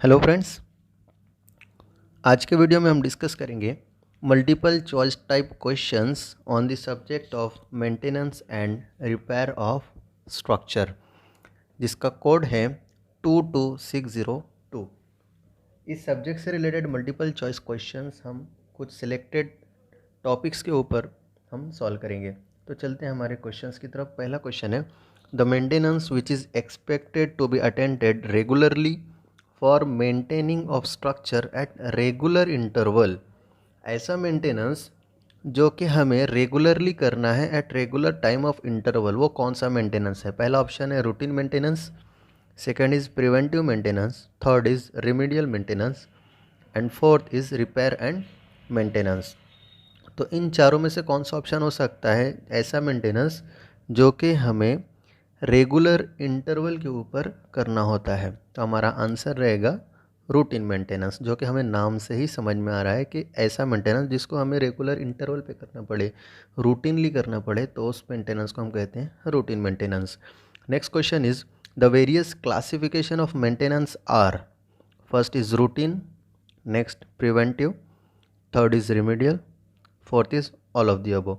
Hello friends, आज के video में हम डिस्कस करेंगे multiple choice type questions on the subject of maintenance and repair of structure, जिसका कोड है 22602। इस सब्जेक्ट से रिलेटेड मल्टीपल चॉइस क्वेश्चंस हम कुछ सिलेक्टेड टॉपिक्स के ऊपर हम सॉल्व करेंगे। तो चलते हैं हमारे क्वेश्चंस की तरफ। पहला क्वेश्चन है, the maintenance which is expected to be attended regularly for maintaining of structure at regular interval. ऐसा मेंटेनेंस जो कि हमें रेगुलरली करना है at regular time of interval, वो कौन सा मेंटेनेंस है? पहला ऑप्शन है routine maintenance, second is preventive maintenance, third is remedial maintenance and fourth is repair and maintenance. तो इन चारों में से कौन सा ऑप्शन हो सकता है ऐसा मेंटेनेंस जो कि हमें रेगुलर इंटरवल के ऊपर करना होता है? तो हमारा आंसर रहेगा रूटीन मेंटेनेंस, जो कि हमें नाम से ही समझ में आ रहा है कि ऐसा मेंटेनेंस जिसको हमें रेगुलर इंटरवल पे करना पड़े, रूटीनली करना पड़े, तो उस मेंटेनेंस को हम कहते हैं routine maintenance. Next question is, the various classification of maintenance are, first is routine, next preventive, third is remedial, fourth is all of the above.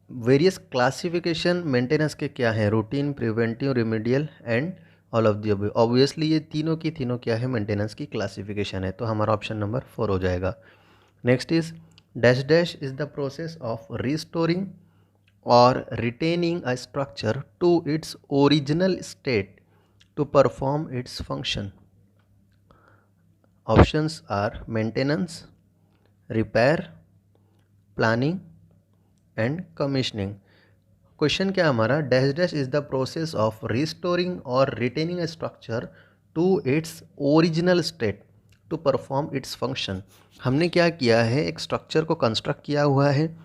Various classification maintenance के क्या है? Routine, preventive, remedial and all of the above. Obviously ये तीनों की तीनों क्या है? Maintenance की क्लासिफिकेशन है, तो हमारा ऑप्शन नंबर 4 हो जाएगा। Next is, dash dash is the process of restoring और retaining a structure to its original state to perform its function. Options are maintenance, repair, planning and commissioning. Question क्या हमारा, dash dash is the process of restoring और retaining a structure to its original state to perform its function. हमने क्या किया है, एक structure को construct किया हुआ है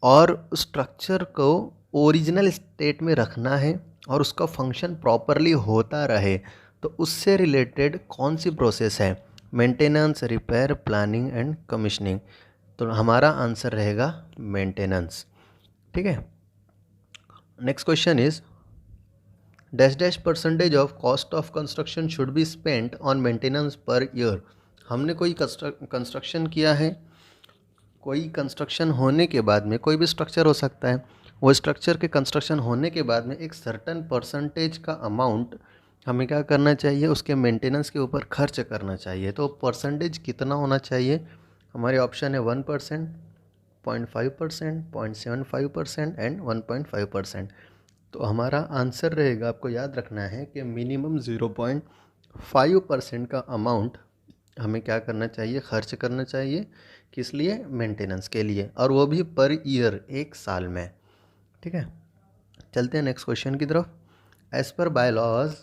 और स्ट्रक्चर को ओरिजिनल स्टेट में रखना है और उसका फंक्शन प्रॉपरली होता रहे। तो उससे रिलेटेड कौन सी प्रोसेस है? Maintenance, repair, planning and commissioning. तो हमारा आंसर रहेगा मेंटेनेंस। ठीक है। Next question is, dash dash percentage of cost of construction should be spent on maintenance per year. हमने कोई कंस्ट्रक्शन किया है, कोई कंस्ट्रक्शन होने के बाद में, कोई भी स्ट्रक्चर हो सकता है, वो स्ट्रक्चर के कंस्ट्रक्शन होने के बाद में एक सर्टन परसेंटेज का अमाउंट हमें क्या करना चाहिए? उसके मेंटेनेंस के ऊपर खर्च करना चाहिए। तो परसेंटेज कितना होना चाहिए? हमारे ऑप्शन है 1%, 0.5%, 0.75% एंड 1.5%। तो हमारा आंसर रहेगा, आपको याद रखना है कि मिनिमम 0.5% का अमाउंट हमें क्या करना चाहिए? खर्च करना चाहिए। किस लिए? मेंटेनेंस के लिए, और वो भी पर ईयर, एक साल में। ठीक है, चलते हैं नेक्स्ट क्वेश्चन की तरफ। As per bylaws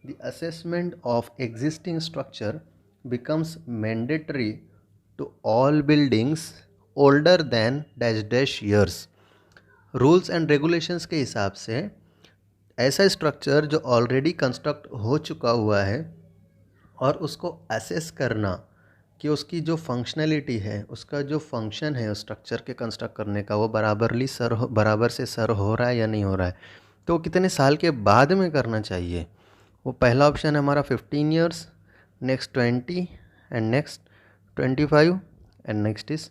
the assessment of existing structure becomes mandatory to all buildings older than dash dash years. Rules and regulations के हिसाब से ऐसा स्ट्रक्चर जो ऑलरेडी कंस्ट्रक्ट हो चुका हुआ है और उसको असेस करना कि उसकी जो फंक्शनैलिटी है, उसका जो फंक्शन है उस स्ट्रक्चर के कंस्ट्रक्ट करने का, वो बराबर से सर हो रहा है या नहीं हो रहा है, तो कितने साल के बाद में करना चाहिए? वो पहला ऑप्शन है हमारा 15 years, next 20 and next 25 and next is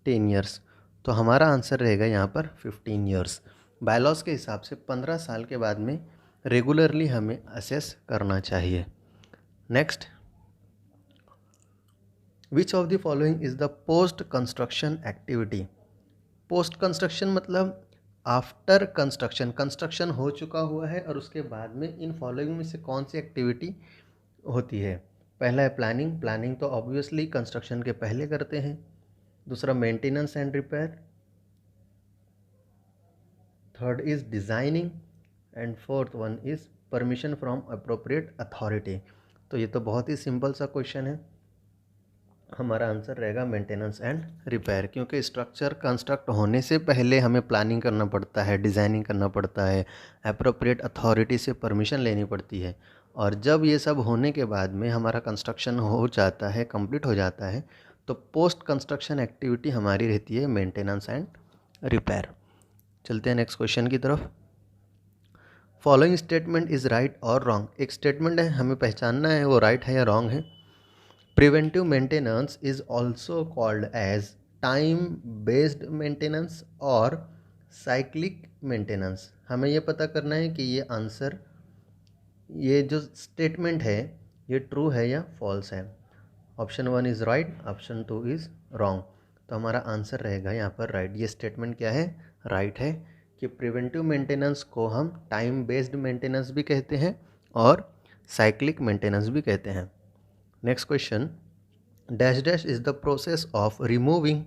10 years. तो हमारा आंसर रहेगा यहाँ पर 15 ईयर्स। बायलॉज के हिसाब से 15 साल के बाद में रेगुलरली हमें असेस करना चाहिए। Next, which of the following is the post construction activity? Post construction मतलब आफ्टर कंस्ट्रक्शन, कंस्ट्रक्शन हो चुका हुआ है और उसके बाद में इन फॉलोइंग में से कौन सी एक्टिविटी होती है? पहला है प्लानिंग, प्लानिंग तो ऑब्वियसली कंस्ट्रक्शन के पहले करते हैं। दूसरा maintenance and repair, third is designing and fourth one is permission from appropriate authority. तो ये तो बहुत ही सिंपल सा क्वेश्चन है, हमारा आंसर रहेगा मेंटेनेंस एंड रिपेयर, क्योंकि स्ट्रक्चर कंस्ट्रक्ट होने से पहले हमें प्लानिंग करना पड़ता है, डिज़ाइनिंग करना पड़ता है, अप्रोप्रिएट अथॉरिटी से परमिशन लेनी पड़ती है, और जब ये सब होने के बाद में हमारा कंस्ट्रक्शन हो जाता है, कंप्लीट हो जाता है, तो पोस्ट कंस्ट्रक्शन एक्टिविटी हमारी रहती है मेंटेनेंस एंड रिपेयर। चलते हैं नेक्स्ट क्वेश्चन की तरफ। फॉलोइंग स्टेटमेंट इज़ राइट और रॉन्ग। एक स्टेटमेंट है, हमें पहचानना है वो राइट है या रॉन्ग है। Preventive maintenance is also called as time based maintenance और साइक्लिक मेंटेनेंस। हमें ये पता करना है कि ये आंसर, ये जो स्टेटमेंट है ये ट्रू है या फॉल्स है। Option 1 is right, option 2 is wrong. तो हमारा आंसर रहेगा यहाँ पर राइट। ये स्टेटमेंट क्या है, राइट है कि प्रिवेंटिव मेंटेनेंस को हम टाइम बेस्ड मेंटेनेंस भी कहते हैं और साइक्लिक मेंटेनेंस भी कहते हैं। Next question, dash dash is the process of removing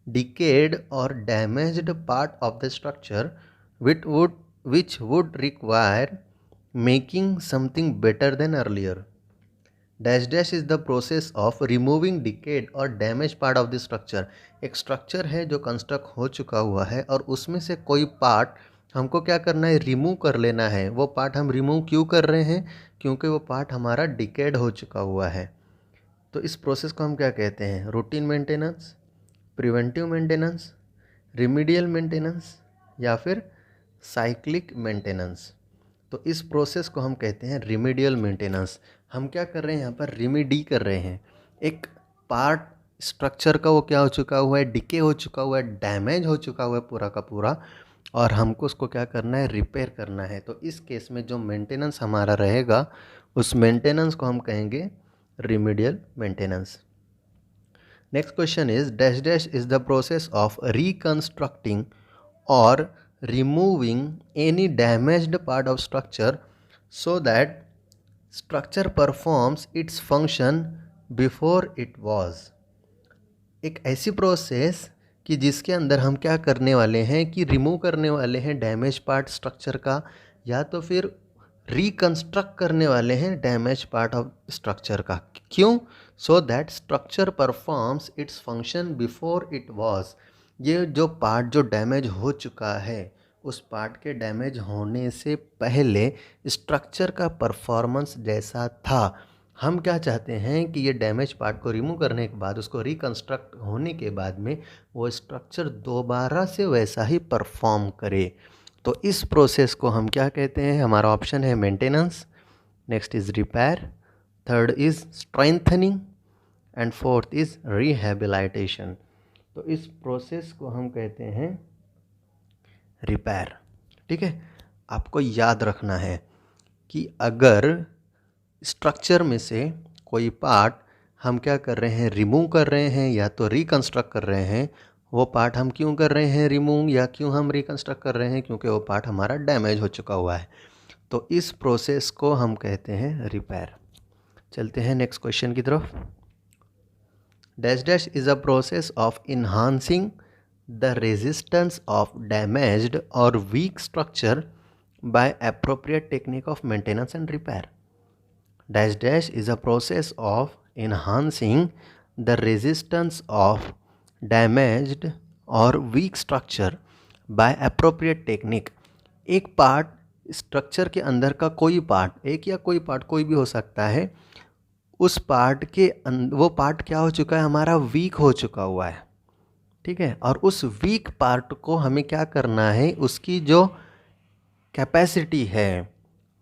decayed or damaged part of the structure which would require making something better than earlier. Dash dash is the process of removing decayed or damaged part of the structure. एक structure है जो construct हो चुका हुआ है और उसमें से कोई पार्ट हमको क्या करना है, रिमूव कर लेना है। वो पार्ट हम रिमूव क्यों कर रहे हैं, क्योंकि वो पार्ट हमारा डिकेड हो चुका हुआ है। तो इस प्रोसेस को हम क्या कहते हैं, routine maintenance, preventive maintenance, remedial maintenance या फिर साइक्लिक मेंटेनेंस। तो इस प्रोसेस को हम कहते हैं रिमीडियल मेंटेनेंस। हम क्या कर रहे हैं यहाँ पर, रिमीडी कर रहे हैं। एक पार्ट स्ट्रक्चर का वो क्या हो चुका हुआ है, डिके हो चुका हुआ है, डैमेज हो चुका हुआ है पूरा का पूरा, और हमको उसको क्या करना है, रिपेयर करना है। तो इस केस में जो मेंटेनेंस हमारा रहेगा उस मेंटेनेंस को हम कहेंगे remedial maintenance. Next question is dash dash is the process of reconstructing और removing any damaged part of structure so that structure performs its function before it was। एक ऐसी प्रोसेस कि जिसके अंदर हम क्या करने वाले हैं कि रिमूव करने वाले हैं डैमेज पार्ट स्ट्रक्चर का, या तो फिर रिकंस्ट्रक्ट करने वाले हैं डैमेज पार्ट ऑफ स्ट्रक्चर का। क्यों, so that structure performs its function before it was. ये जो पार्ट जो डैमेज हो चुका है, उस पार्ट के डैमेज होने से पहले स्ट्रक्चर का परफॉर्मेंस जैसा था। हम क्या चाहते हैं कि ये डैमेज पार्ट को रिमूव करने के बाद, उसको रिकंस्ट्रक्ट होने के बाद में वो स्ट्रक्चर दोबारा से वैसा ही परफॉर्म करे। तो इस प्रोसेस को हम क्या कहते हैं, हमारा ऑप्शन है maintenance, next is repair, third is strengthening and fourth is rehabilitation. तो इस प्रोसेस को हम कहते हैं रिपेयर। ठीक है, आपको याद रखना है कि अगर स्ट्रक्चर में से कोई पार्ट हम क्या कर रहे हैं, रिमूव कर रहे हैं या तो रिकंस्ट्रक्ट कर रहे हैं, वो पार्ट हम क्यों कर रहे हैं रिमूव या क्यों हम रिकंस्ट्रक्ट कर रहे हैं, क्योंकि वो पार्ट हमारा डैमेज हो चुका हुआ है। तो इस प्रोसेस को हम कहते हैं रिपेयर। चलते हैं नेक्स्ट क्वेश्चन की तरफ। Dash dash is a process of enhancing the resistance of damaged or weak structure by appropriate technique of maintenance and repair. Dash dash is a process of enhancing the resistance of damaged or weak structure by appropriate technique। एक part, structure के अंदर का कोई part, एक या कोई part कोई भी हो सकता है, उस पार्ट के वो पार्ट क्या हो चुका है, हमारा वीक हो चुका हुआ है। ठीक है, और उस वीक पार्ट को हमें क्या करना है, उसकी जो कैपेसिटी है,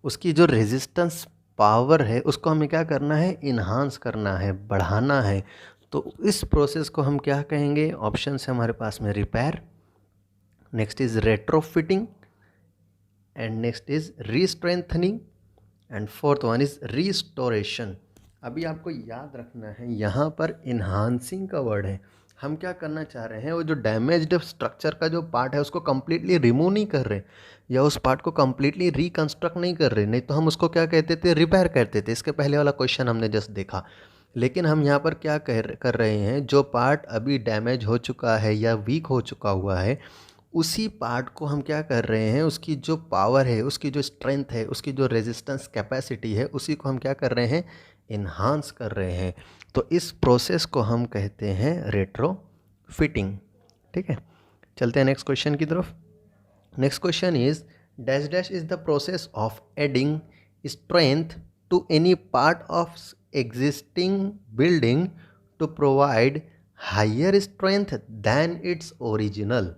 उसकी जो रेजिस्टेंस पावर है, उसको हमें क्या करना है, इन्हांस करना है, बढ़ाना है। तो इस प्रोसेस को हम क्या कहेंगे, ऑप्शन है हमारे पास में repair, next is retrofitting and next is restrengthening and fourth one is restoration. अभी आपको याद रखना है यहाँ पर इन्हांसिंग का वर्ड है। हम क्या करना चाह रहे हैं, वो जो डैमेज्ड स्ट्रक्चर का जो पार्ट है उसको कम्प्लीटली रिमूव नहीं कर रहे या उस पार्ट को कम्प्लीटली रिकंस्ट्रक्ट नहीं कर रहे, नहीं तो हम उसको क्या कहते थे, रिपेयर कहते थे। इसके पहले वाला क्वेश्चन हमने जस्ट देखा। लेकिन हम यहाँ पर क्या कर रहे हैं, जो पार्ट अभी डैमेज हो चुका है या वीक हो चुका हुआ है, उसी पार्ट को हम क्या कर रहे हैं, उसकी जो पावर है, उसकी जो स्ट्रेंथ है, उसकी जो रेजिस्टेंस कैपेसिटी है, उसी को हम क्या कर रहे हैं, इन्हांस कर रहे हैं। तो इस प्रोसेस को हम कहते हैं रेट्रोफिटिंग। ठीक है, चलते हैं नेक्स्ट क्वेश्चन की तरफ। Next question is dash dash is the process of adding strength to any part of existing building to provide higher strength than its original.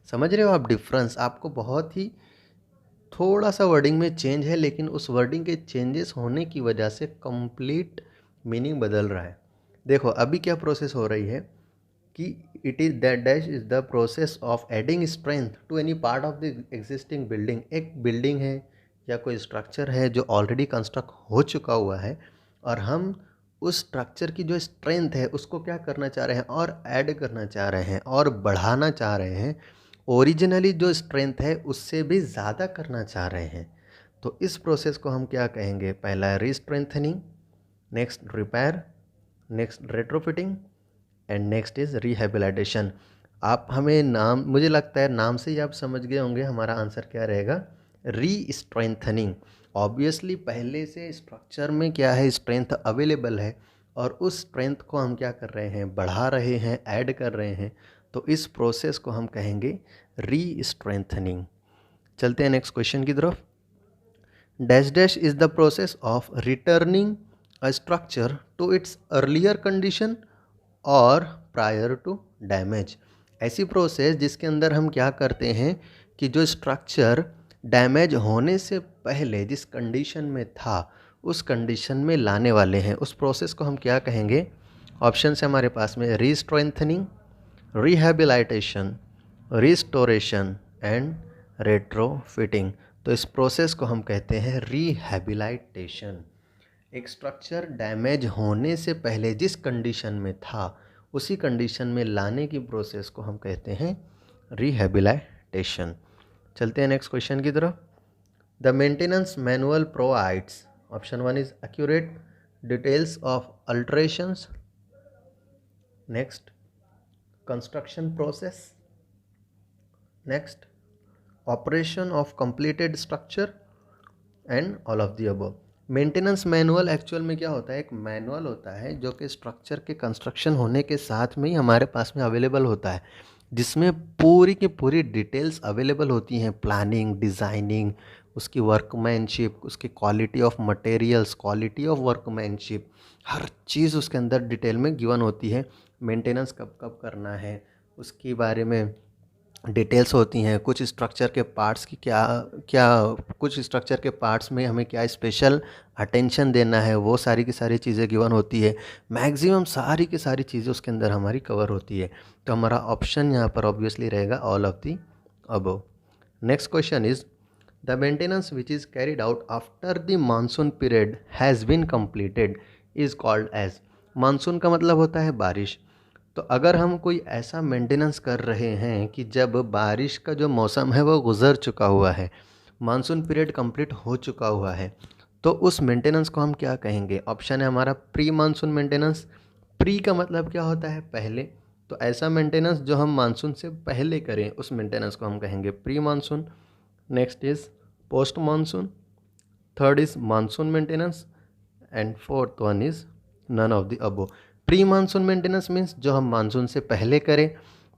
समझ रहे हो आप डिफरेंस? आपको बहुत ही थोड़ा सा वर्डिंग में चेंज है, लेकिन उस वर्डिंग के चेंजेस होने की वजह से कंप्लीट मीनिंग बदल रहा है। देखो अभी क्या प्रोसेस हो रही है कि it is that dash is the process of adding strength to any part of the existing building. एक बिल्डिंग है या कोई स्ट्रक्चर है जो ऑलरेडी कंस्ट्रक्ट हो चुका हुआ है, और हम उस स्ट्रक्चर की जो स्ट्रेंथ है उसको क्या करना चाह रहे हैं, और ऐड करना चाह रहे हैं और बढ़ाना चाह रहे हैं। ओरिजिनली जो स्ट्रेंथ है उससे भी ज़्यादा करना चाह रहे हैं। तो इस प्रोसेस को हम क्या कहेंगे, पहला है restrengthening, next repair, next retrofitting and next is rehabilitation. आप हमें नाम, मुझे लगता है नाम से ही आप समझ गए होंगे हमारा आंसर क्या रहेगा, री स्ट्रेंथनिंग। ऑब्वियसली पहले से स्ट्रक्चर में क्या है, स्ट्रेंथ अवेलेबल है, और उस स्ट्रेंथ को हम क्या कर रहे हैं, बढ़ा रहे हैं, ऐड कर रहे हैं। तो इस प्रोसेस को हम कहेंगे री स्ट्रेंथनिंग। चलते हैं नेक्स्ट क्वेश्चन की तरफ। Dash dash is the process of returning a structure to its earlier condition और प्रायर टू डैमेज। ऐसी प्रोसेस जिसके अंदर हम क्या करते हैं कि जो स्ट्रक्चर डैमेज होने से पहले जिस कंडीशन में था उस कंडीशन में लाने वाले हैं, उस प्रोसेस को हम क्या कहेंगे। ऑप्शन है हमारे पास में रीस्ट्रेंथनिंग, रिहेबिलिटेशन, रिस्टोरेशन एंड रेट्रोफिटिंग। तो इस प्रोसेस को हम कहते हैं रिहेबिलिटेशन। एक स्ट्रक्चर डैमेज होने से पहले जिस कंडीशन में था उसी कंडीशन में लाने की प्रोसेस को हम कहते हैं रिहेबिलिटेशन। चलते हैं नेक्स्ट क्वेश्चन की तरफ। The maintenance manual provides, option 1 is accurate details of alterations, next construction process, next operation of completed structure and all of the above. Maintenance manual actual में क्या होता है, एक मैनुअल होता है जो कि स्ट्रक्चर के कंस्ट्रक्शन होने के साथ में ही हमारे पास में अवेलेबल होता है, जिसमें पूरी की पूरी डिटेल्स अवेलेबल होती हैं, प्लानिंग, डिज़ाइनिंग, उसकी वर्कमैनशिप, उसकी quality of materials, quality of workmanship, हर चीज़ उसके अंदर डिटेल में गिवन होती है। मेंटेनेंस कब कब करना है उसके बारे में डिटेल्स होती हैं। कुछ स्ट्रक्चर के पार्ट्स की क्या क्या, कुछ स्ट्रक्चर के पार्ट्स में हमें क्या स्पेशल अटेंशन देना है, वो सारी की सारी चीज़ें गिवन होती है। मैक्सिमम सारी की सारी चीज़ें उसके अंदर हमारी कवर होती है। तो हमारा ऑप्शन यहाँ पर ऑब्वियसली रहेगा all of the above. Next question is the maintenance which is carried out after the monsoon period has been completed is called as. Monsoon का मतलब होता है बारिश। तो अगर हम कोई ऐसा मेंटेनेंस कर रहे हैं कि जब बारिश का जो मौसम है वो गुज़र चुका हुआ है, मानसून पीरियड कंप्लीट हो चुका हुआ है, तो उस मेंटेनेंस को हम क्या कहेंगे। ऑप्शन है हमारा प्री मानसून मेंटेनेंस। प्री का मतलब क्या होता है, पहले। तो ऐसा मेंटेनेंस जो हम मानसून से पहले करें उस मेंटेनेंस को हम कहेंगे pre monsoon. Next is post monsoon, third is monsoon maintenance and fourth one is none of the above. Pre monsoon maintenance means जो हम मानसून से पहले करें,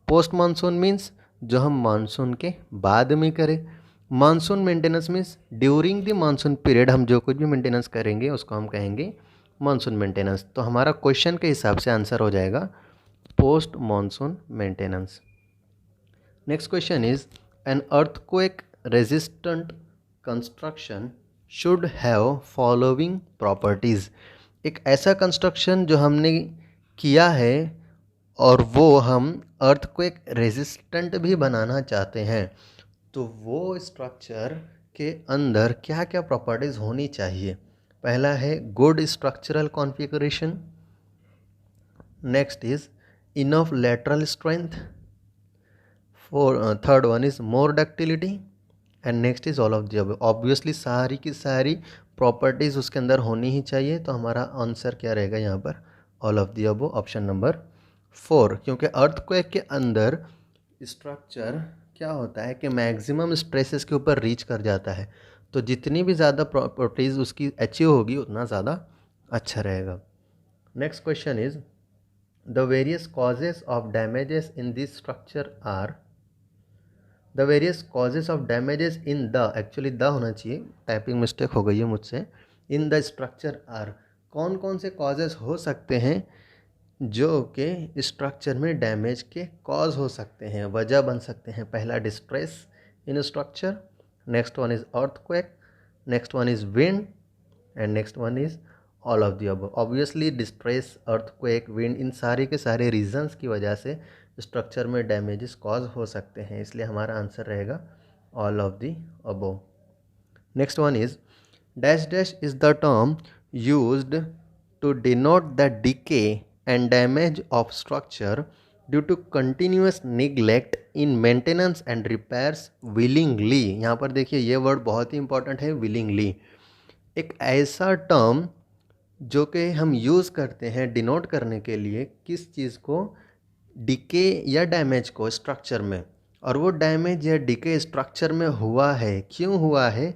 पोस्ट मानसून मीन्स जो हम मानसून के बाद में करें, monsoon maintenance means during the monsoon period हम जो कुछ भी मेंटेनेंस करेंगे उसको हम कहेंगे मानसून मेंटेनेंस। तो हमारा क्वेश्चन के हिसाब से आंसर हो जाएगा post monsoon maintenance. Next question is an earthquake resistant construction should have following properties. एक ऐसा कंस्ट्रक्शन जो हमने किया है और वो हम अर्थक्वेक रेजिस्टेंट भी बनाना चाहते हैं, तो वो स्ट्रक्चर के अंदर क्या क्या प्रॉपर्टीज़ होनी चाहिए। पहला है good structural configuration, next is enough lateral strength, third one is more ductility and next is all of the above. Obviously सारी की सारी प्रॉपर्टीज़ उसके अंदर होनी ही चाहिए। तो हमारा आंसर क्या रहेगा यहाँ पर, all of the above, option number 4। क्योंकि अर्थक्वेक के अंदर स्ट्रक्चर क्या होता है कि मैक्सिमम स्ट्रेसेस के ऊपर रीच कर जाता है, तो जितनी भी ज़्यादा प्रॉपर्टीज़ उसकी अचीव होगी उतना ज़्यादा अच्छा रहेगा। Next question is the various causes of damages in this structure are. The various causes of damages in the, actually the होना चाहिए, टाइपिंग मिस्टेक हो गई है मुझसे। इन द स्ट्रक्चर आर, कौन कौन से कॉजेज हो सकते हैं जो कि स्ट्रक्चर में डैमेज के कॉज हो सकते हैं, वजह बन सकते हैं। पहला distress in structure, next one is earthquake, next one is wind, and next one is all of the above. Obviously distress, earthquake, wind, इन सारे के सारे रीजंस की वजह से स्ट्रक्चर में डैमेजेस कॉज हो सकते हैं, इसलिए हमारा आंसर रहेगा all of the above. Next one is dash dash is the term used to denote the decay and damage of structure due to continuous neglect in maintenance and repairs willingly. यहाँ पर देखिए ये word बहुत ही important है, willingly. एक ऐसा term जो कि हम यूज़ करते हैं डिनोट करने के लिए किस चीज़ को, डिके या डैमेज को स्ट्रक्चर में, और वो डैमेज या डिके स्ट्रक्चर में हुआ है. क्यों हुआ है?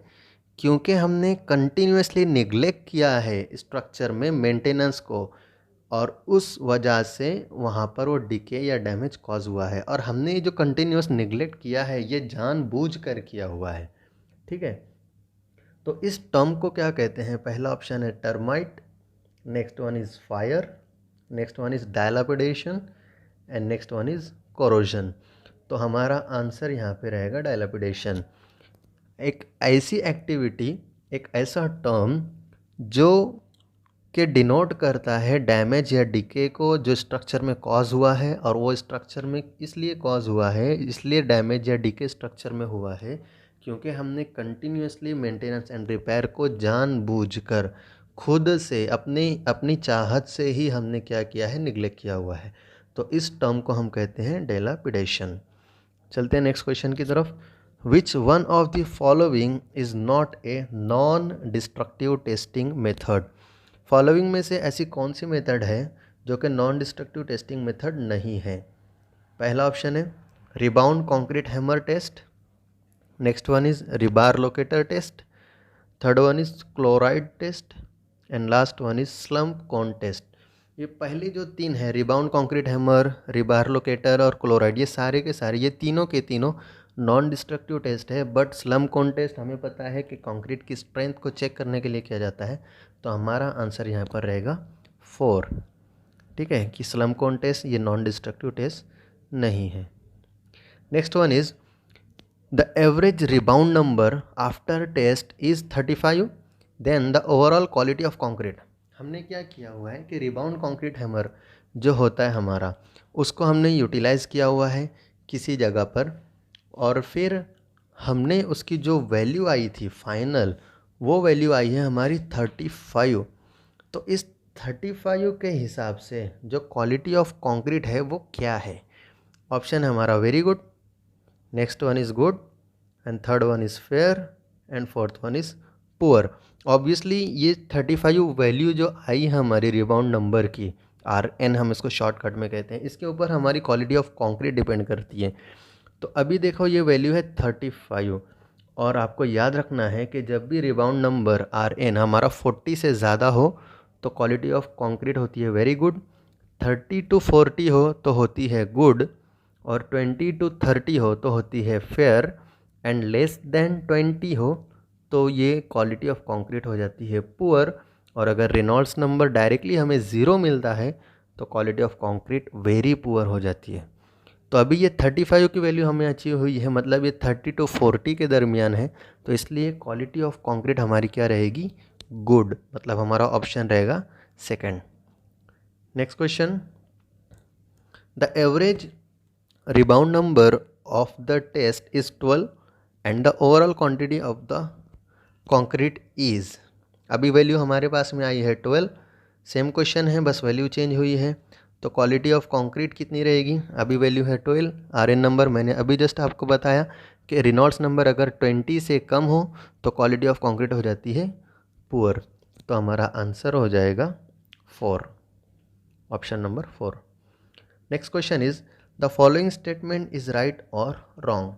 क्योंकि हमने कंटिन्यूसली निगलेक्ट किया है स्ट्रक्चर में मेंटेनेंस को, और उस वजह से वहाँ पर वो डिके या डैमेज कॉज हुआ है. और हमने जो कंटिन्यूस निगलेक्ट किया है ये जानबूझ कर किया हुआ है. ठीक है, तो इस टर्म को क्या कहते हैं? पहला ऑप्शन है termite, next one is fire, next one is dilapidation, and next one is corrosion. तो हमारा आंसर यहाँ पे रहेगा डायलापिडेशन. एक ऐसी एक्टिविटी, एक ऐसा टर्म जो कि डिनोट करता है डैमेज या डिके को जो स्ट्रक्चर में कॉज हुआ है, और वो स्ट्रक्चर में इसलिए कॉज हुआ है, इसलिए डैमेज या डिके स्ट्रक्चर में हुआ है क्योंकि हमने कंटिन्यूसली मेंटेनेंस एंड रिपेयर को जानबूझकर खुद से अपनी चाहत से ही हमने क्या किया है, निगलेक्ट किया हुआ है. तो इस टर्म को हम कहते हैं डायलापिडेशन. चलते हैं नेक्स्ट क्वेश्चन की तरफ. Which one of the following is not a non destructive testing method? Following में से ऐसी कौन सी मेथड है जो कि नॉन डिस्ट्रक्टिव टेस्टिंग मेथड नहीं है? पहला ऑप्शन है rebound concrete hammer test, next one is rebar locator test, third one is chloride test, and last one is slump cone test. ये पहली जो तीन है, rebound concrete hammer, rebar locator और क्लोराइड, ये सारे के सारे, ये तीनों के तीनों नॉन डिस्ट्रक्टिव टेस्ट है. बट स्लम कोन टेस्ट हमें पता है कि कंक्रीट की स्ट्रेंथ को चेक करने के लिए किया जाता है. तो हमारा आंसर यहाँ पर रहेगा 4. ठीक है, कि स्लम कोन टेस्ट ये नॉन डिस्ट्रक्टिव टेस्ट नहीं है. Next one is the average rebound number after test is 35, then the overall quality of concrete. हमने क्या किया हुआ है कि रिबाउंड कंक्रीट हैमर जो होता है हमारा, उसको हमने यूटिलाइज़ किया हुआ है किसी जगह पर, और फिर हमने उसकी जो वैल्यू आई थी फाइनल, वो वैल्यू आई है हमारी 35. तो इस 35 के हिसाब से जो क्वालिटी ऑफ कंक्रीट है वो क्या है? ऑप्शन है हमारा very good, next one is good, and third one is fair, and fourth one is poor. Obviously ये 35 वैल्यू जो आई है हमारी रिबाउंड नंबर की, RN हम इसको शॉर्टकट में कहते हैं, इसके ऊपर हमारी क्वालिटी ऑफ कंक्रीट डिपेंड करती है. तो अभी देखो ये वैल्यू है 35, और आपको याद रखना है कि जब भी रिबाउंड नंबर RN हमारा 40 से ज़्यादा हो तो क्वालिटी ऑफ कंक्रीट होती है वेरी गुड, 30 to 40 हो तो होती है गुड, और 20 to 30 हो तो होती है फेयर, एंड लेस देन 20 हो तो ये क्वालिटी ऑफ कंक्रीट हो जाती है पुअर. और अगर रेनॉल्ड्स नंबर डायरेक्टली हमें 0 मिलता है तो quality of concrete very poor हो जाती है. तो अभी ये 35 की वैल्यू हमें अचीव हुई है, मतलब ये 30 to 40 के दरमियान है, तो इसलिए क्वालिटी ऑफ कंक्रीट हमारी क्या रहेगी? गुड. मतलब हमारा ऑप्शन रहेगा second. Next question, the average rebound number of the test is 12 and the overall quantity of the concrete is. अभी वैल्यू हमारे पास में आई है 12, सेम क्वेश्चन है, बस वैल्यू चेंज हुई है. तो क्वालिटी ऑफ कंक्रीट कितनी रहेगी? अभी वैल्यू है 12, RN नंबर मैंने अभी जस्ट आपको बताया कि रेनॉल्ड्स नंबर अगर 20 से कम हो तो क्वालिटी ऑफ कंक्रीट हो जाती है पुअर. तो हमारा आंसर हो जाएगा 4, option number 4. Next question is the following statement is right और wrong.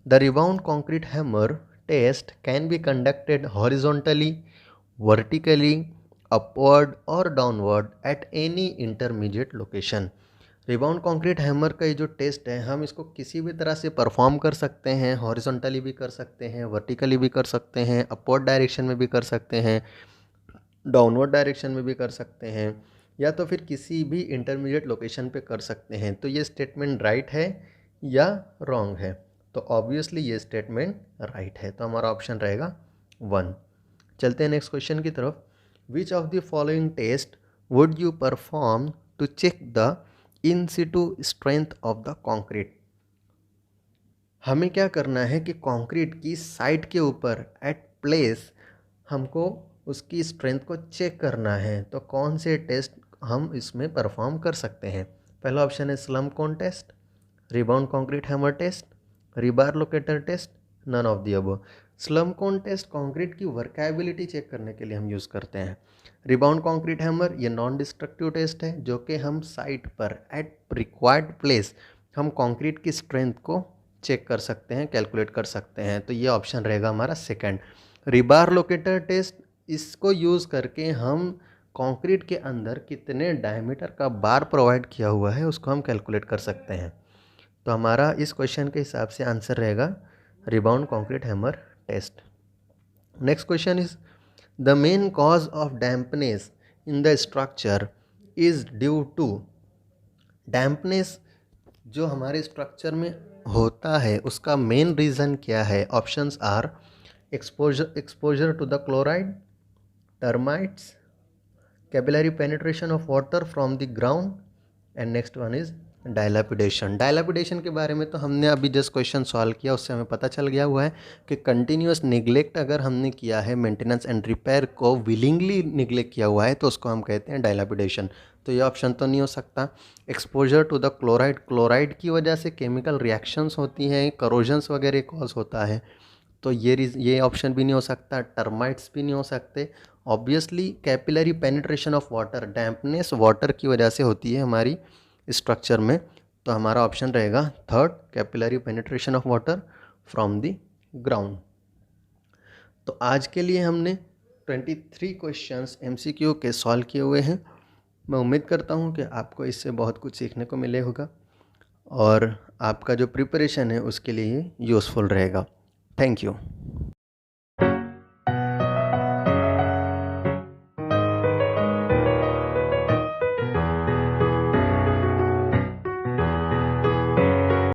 The rebound concrete hammer test can be conducted horizontally, vertically, upward और downward at any intermediate location. Rebound concrete hammer का ये जो test है, हम इसको किसी भी तरह से परफॉर्म कर सकते हैं. हॉरिजॉन्टली भी कर सकते हैं, वर्टिकली भी कर सकते हैं, अपवर्ड डायरेक्शन में भी कर सकते हैं, डाउनवर्ड डायरेक्शन में भी कर सकते हैं, या तो फिर किसी भी इंटरमीडिएट लोकेशन पे कर सकते हैं. तो ये स्टेटमेंट राइट है या रॉन्ग है? तो ऑब्वियसली ये स्टेटमेंट राइट है, तो हमारा ऑप्शन रहेगा 1। चलते हैं नेक्स्ट क्वेश्चन की तरफ। Which of the following test would you perform to check the in situ strength of the concrete. हमें क्या करना है कि कंक्रीट की साइट के ऊपर एट प्लेस हमको उसकी स्ट्रेंथ को चेक करना है। तो कौन से टेस्ट हम इसमें परफॉर्म कर सकते हैं? पहला ऑप्शन है slump cone test, rebound concrete hammer test, rebar locator test, none of the above. Slump cone test concrete की वर्केबिलिटी चेक करने के लिए हम यूज़ करते हैं। रिबाउंड कंक्रीट हैमर ये नॉन डिस्ट्रक्टिव टेस्ट है, जो कि हम साइट पर एट रिक्वायर्ड प्लेस हम कंक्रीट की स्ट्रेंथ को चेक कर सकते हैं, कैलकुलेट कर सकते हैं। तो ये ऑप्शन रहेगा हमारा सेकंड। रिबार लोकेटर टेस्ट, इसको यूज़ करके हम कंक्रीट के अंदर कितने डायमीटर का बार प्रोवाइड किया हुआ है उसको हम कैलकुलेट कर सकते हैं। तो हमारा इस क्वेश्चन के हिसाब से आंसर रहेगा rebound concrete hammer test. Next question is the main cause of dampness in the structure is due to. Dampness जो हमारे स्ट्रक्चर में होता है उसका मेन रीज़न क्या है? Options are exposure to the chloride, termites, capillary penetration of water from the ground, and next one is dilapidation. Dilapidation के बारे में तो हमने अभी जस्ट क्वेश्चन सॉल्व किया, उससे हमें पता चल गया हुआ है कि कंटिन्यूस निगलेक्ट अगर हमने किया है, मेंटेनेंस एंड रिपेयर को विलिंगली निगलेक्ट किया हुआ है, तो उसको हम कहते हैं डायलापिडेशन। तो ये ऑप्शन तो नहीं हो सकता। Exposure to the chloride, chloride की वजह से केमिकल रिएक्शंस होती हैं, करोजन्स वगैरह कॉज होता है, तो ये ऑप्शन भी नहीं हो सकता। टर्माइट्स भी नहीं हो सकते। Obviously capillary penetration of water, dampness water की वजह से होती है हमारी स्ट्रक्चर में, तो हमारा ऑप्शन रहेगा third, capillary penetration of water from the ground. तो आज के लिए हमने 23 क्वेश्चंस MCQ के सॉल्व किए हुए हैं। मैं उम्मीद करता हूँ कि आपको इससे बहुत कुछ सीखने को मिले होगा और आपका जो प्रिपरेशन है उसके लिए यूज़फुल रहेगा। Thank you.